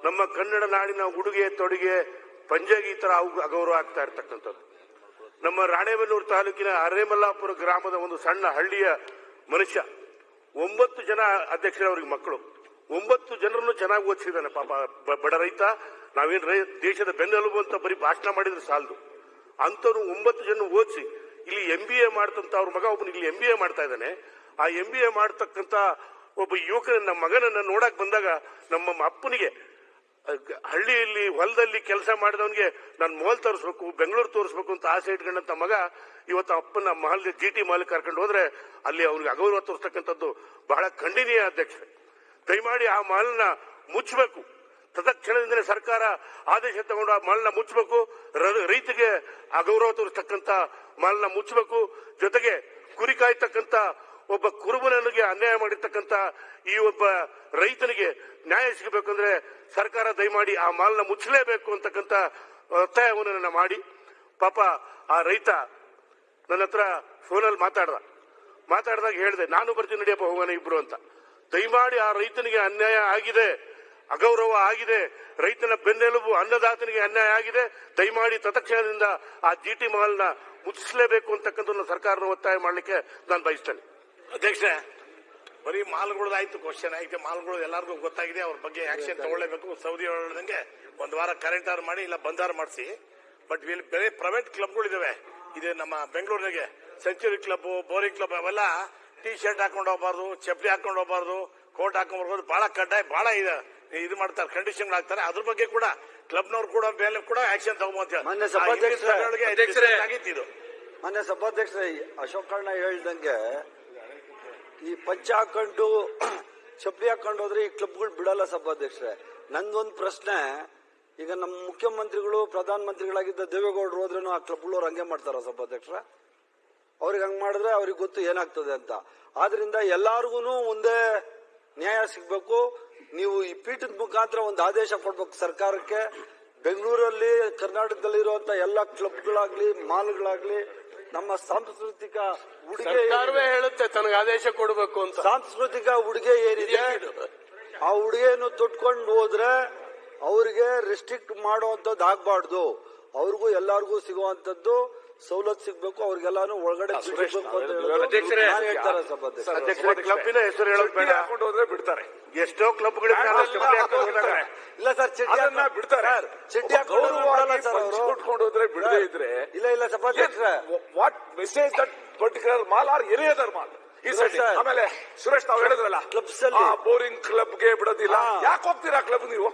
ನಮ್ಮ ಕನ್ನಡ ನಾಡಿನ ಉಡುಗೆ ತೊಡುಗೆ ಪಂಜಾಗಿ ತರ ಅಗೌರವ ಆಗ್ತಾ ಇರ್ತಕ್ಕಂಥದ್ದು. ನಮ್ಮ ರಾಣೆಬೆನ್ನೂರು ತಾಲೂಕಿನ ಅರೇಮಲ್ಲಾಪುರ ಗ್ರಾಮದ ಒಂದು ಸಣ್ಣ ಹಳ್ಳಿಯ ಮನುಷ್ಯ, 9 ಜನ ಅಧ್ಯಕ್ಷರವ್ರಿಗೆ ಮಕ್ಕಳು, 9 ಜನರನ್ನು ಚೆನ್ನಾಗಿ ಓದಿಸಿದ್ದಾನೆ ಪಾಪ. ಬಡ ರೈತ, ನಾವೇನ್ ದೇಶದ ಬೆನ್ನೆಲುಬು ಅಂತ ಬರೀ ಭಾಷಣ ಮಾಡಿದ್ರೆ ಸಾಲದು. ಅಂತವ್ರು 9 ಜನ ಓದಿಸಿ ಇಲ್ಲಿ MBA ಮಾಡ್ತಂತ ಅವ್ರ ಮಗ ಒಬ್ಬನು ಇಲ್ಲಿ MBA ಮಾಡ್ತಾ ಇದ್ದಾನೆ. ಆ MBA ಮಾಡ್ತಕ್ಕಂತ ಒಬ್ಬ ಯುವಕನ ನಮ್ಮ ಮಗನನ್ನ ನೋಡಕ್ ಬಂದಾಗ ನಮ್ಮ ಅಪ್ಪನಿಗೆ ಹಳ್ಳಿಯಲ್ಲಿ ಹೊಲದಲ್ಲಿ ಕೆಲಸ ಮಾಡಿದವನಿಗೆ ನಾನು ಮಾಲ್ ತೋರಿಸ್ಬೇಕು, ಬೆಂಗಳೂರು ತೋರಿಸ್ಬೇಕು ಅಂತ ಆಸೆ ಇಟ್ಕೊಂಡಂತ ಮಗ ಇವತ್ತು ಅಪ್ಪನ ಮಾಲ್ GT ಮಾಲ್ ಕರ್ಕೊಂಡು ಹೋದ್ರೆ ಅಲ್ಲಿ ಅವ್ರಿಗೆ ಅಗೌರವ ತೋರಿಸ್ತಕ್ಕಂಥದ್ದು ಬಹಳ ಖಂಡನೀಯ. ಅಧ್ಯಕ್ಷರೇ, ದಯಮಾಡಿ ಆ ಮಾಲ್ನ ಮುಚ್ಚಬೇಕು. ತತ್ಕ್ಷಣದಿಂದಲೇ ಸರ್ಕಾರ ಆದೇಶ ತಗೊಂಡು ಆ ಮಾಲ್ನ ಮುಚ್ಚಬೇಕು. ರೈತರಿಗೆ ಅಗೌರವ ತೋರಿಸ್ತಕ್ಕಂಥ ಮಾಲ್ನ ಮುಚ್ಚಬೇಕು. ಜೊತೆಗೆ ಕುರಿ ಕಾಯ್ತಕ್ಕಂಥ ಒಬ್ಬ ಕುರುಬನಿಗೆ ಅನ್ಯಾಯ ಮಾಡಿರ್ತಕ್ಕಂಥ ಈ ಒಬ್ಬ ರೈತನಿಗೆ ನ್ಯಾಯ ಸಿಗಬೇಕಂದ್ರೆ ಸರ್ಕಾರ ದಯಮಾಡಿ ಆ ಮಾಲ್ನ ಮುಚ್ಚಲೇಬೇಕು ಅಂತಕ್ಕಂಥ ಒತ್ತಾಯವನ್ನು ಮಾಡಿ, ಪಾಪ ಆ ರೈತ ನನ್ನ ಹತ್ರ ಫೋನಲ್ಲಿ ಮಾತಾಡಿದಾಗ ಹೇಳಿದೆ, ನಾನು ಬರ್ತೀನಿ ನಡಿಯಪ್ಪ ಹೋಗೋಣ ಇಬ್ರು ಅಂತ. ದಯಮಾಡಿ ಆ ರೈತನಿಗೆ ಅನ್ಯಾಯ ಆಗಿದೆ, ಅಗೌರವ ಆಗಿದೆ, ರೈತನ ಬೆನ್ನೆಲುಬು ಅನ್ನದಾತನಿಗೆ ಅನ್ಯಾಯ ಆಗಿದೆ. ದಯಮಾಡಿ ತತ್ಕ್ಷಣದಿಂದ ಆ GT ಮಾಲ್ನ ಮುಚ್ಚಿಸಲೇಬೇಕು ಅಂತಕ್ಕಂಥ ಸರ್ಕಾರನ ಒತ್ತಾಯ ಮಾಡಲಿಕ್ಕೆ ನಾನು ಬಯಸ್ತೇನೆ. ಅಧ್ಯಕ್ಷ, ಬರೀ ಮಾಲ್ಗಳದಾಯ್ತು, ಕ್ವಶನ್ ಆಯ್ತು. ಮಾಲ್ಗಳು ಎಲ್ಲರಿಗೂ ಗೊತ್ತಾಗಿದೆ, ಅವ್ರ ಬಗ್ಗೆ ಆಕ್ಷನ್ ತಗೊಳ್ಳೇಬೇಕು. ಸೌದಿ ಹೇಳ್ದಂಗೆ 1 ವಾರ ಕರೆಂಟ್ ಆರ್ ಮಾಡಿ ಇಲ್ಲ ಬಂದಾರ ಮಾಡಿಸಿ. ಬಟ್ ಇಲ್ಲಿ ಬೇರೆ ಪ್ರೈವೇಟ್ ಕ್ಲಬ್ಗಳಿದಾವೆ. ಇದೆ ನಮ್ಮ ಬೆಂಗಳೂರಿನಾಗೆ ಸೆಂಚುರಿ ಕ್ಲಬ್, ಬೋರಿಂಗ್ ಕ್ಲಬ್, ಅವೆಲ್ಲ ಟೀ ಶರ್ಟ್ ಹಾಕೊಂಡು ಹೋಗಬಾರ್ದು, ಚಪ್ಪಲಿ ಹಾಕೊಂಡು ಹೋಗಬಾರ್ದು, ಕೋಟ್ ಹಾಕೊಂಡ್ ಬರ್ಬೋದು. ಬಹಳ ಕಡ್ಡಾಯ, ಬಹಳ ಇದು ಮಾಡ್ತಾರೆ, ಕಂಡೀಷನ್ ಆಗ್ತಾರೆ. ಅದ್ರ ಬಗ್ಗೆ ಕೂಡ ಕ್ಲಬ್ನವ್ರು ಕೂಡ ಮೇಲೆ ಕೂಡ ಆಕ್ಷನ್ ತಗೋಬಹುದು. ಮೊನ್ನೆ ಸಭಾಧ್ಯಕ್ಷರೇ ಅಶೋಕ್ ಅಣ್ಣ ಹೇಳ್ದಂಗೆ ಈ ಪಂಚ ಹಾಕೊಂಡು ಚಪ್ಪಲಿ ಹಾಕೊಂಡು ಹೋದ್ರೆ ಈ ಕ್ಲಬ್ಗಳು ಬಿಡಲ್ಲ ಸಭಾಧ್ಯಕ್ಷರೇ. ನಂದೊಂದು ಪ್ರಶ್ನೆ, ಈಗ ನಮ್ಮ ಮುಖ್ಯಮಂತ್ರಿಗಳು ಪ್ರಧಾನ ಮಂತ್ರಿಗಳಾಗಿದ್ದ ದೇವೇಗೌಡರು ಹೋದ್ರೂ ಆ ಕ್ಲಬ್ಗಳವ್ರು ಹಂಗೆ ಮಾಡ್ತಾರ ಸಭಾಧ್ಯಕ್ಷರ? ಅವ್ರಿಗೆ ಹಂಗ್ ಮಾಡಿದ್ರೆ ಅವ್ರಿಗೆ ಗೊತ್ತು ಏನಾಗ್ತದೆ ಅಂತ. ಆದ್ರಿಂದ ಎಲ್ಲಾರ್ಗು ಒಂದೇ ನ್ಯಾಯ ಸಿಗ್ಬೇಕು. ನೀವು ಈ ಪೀಠದ ಮುಖಾಂತರ ಒಂದು ಆದೇಶ ಕೊಡ್ಬೇಕು ಸರ್ಕಾರಕ್ಕೆ. ಬೆಂಗಳೂರಲ್ಲಿ ಕರ್ನಾಟಕದಲ್ಲಿರುವಂತ ಎಲ್ಲ ಕ್ಲಬ್ಗಳಾಗ್ಲಿ ಮಾಲ್ಗಳಾಗ್ಲಿ ನಮ್ಮ ಸಾಂಸ್ಕೃತಿಕ ಉಡುಗೆ ಹೇಳುತ್ತೆ ತನಗೆ ಆದೇಶ ಕೊಡಬೇಕು ಅಂತ. ಸಾಂಸ್ಕೃತಿಕ ಉಡುಗೆ ಏನಿದೆ ಆ ಉಡುಗೆಯನ್ನು ತೊಟ್ಕೊಂಡು ಹೋದ್ರೆ ಅವ್ರಿಗೆ ರೆಸ್ಟ್ರಿಕ್ಟ್ ಮಾಡುವಂತದ್ದು ಆಗ್ಬಾರ್ದು. ಅವ್ರಿಗೂ ಎಲ್ಲಾರ್ಗೂ ಸಿಗುವಂತದ್ದು ಸವಲತ್ತು ಸಿಗ್ಬೇಕು, ಅವ್ರಿಗೆಲ್ಲಾನು ಒಳಗಡೆ ಹೇಳ್ತಾರೆ ಸಭಾಧ್ಯಕ್ಷ. ಕ್ಲಬ್ಬಿನ ಹೆಸರು ಹೇಳೋದು ಬೇಡ, ಹಾಕೊಂಡು ಹೋದ್ರೆ ಬಿಡ್ತಾರೆ. ಎಷ್ಟೋ ಕ್ಲಬ್ಗಳು ಇಲ್ಲ ಸರ್, ಚಡ್ಡಿ ಬಿಡ್ತಾರೆ. ಚಡ್ಡಿ ಹಾಕೊಂಡು ಹೋದ್ರೆ ಬಿಡದೇ ಇದ್ರೆ ಇಲ್ಲ ಸಭಾಧ್ಯಕ್ಷ, what message that particular mall R any other mall. ಆಮೇಲೆ ಸುರೇಶ್ ತಾವ್ ಹೇಳಿದ್ರಲ್ಲ ಕ್ಲಬ್ಸ್ ಅಲ್ಲಿ ಬೋರಿಂಗ್ ಕ್ಲಬ್ಗೆ ಬಿಡೋದಿಲ್ಲ. ಯಾಕೆ ಹೋಗ್ತೀರಾ ಕ್ಲಬ್ ನೀವು?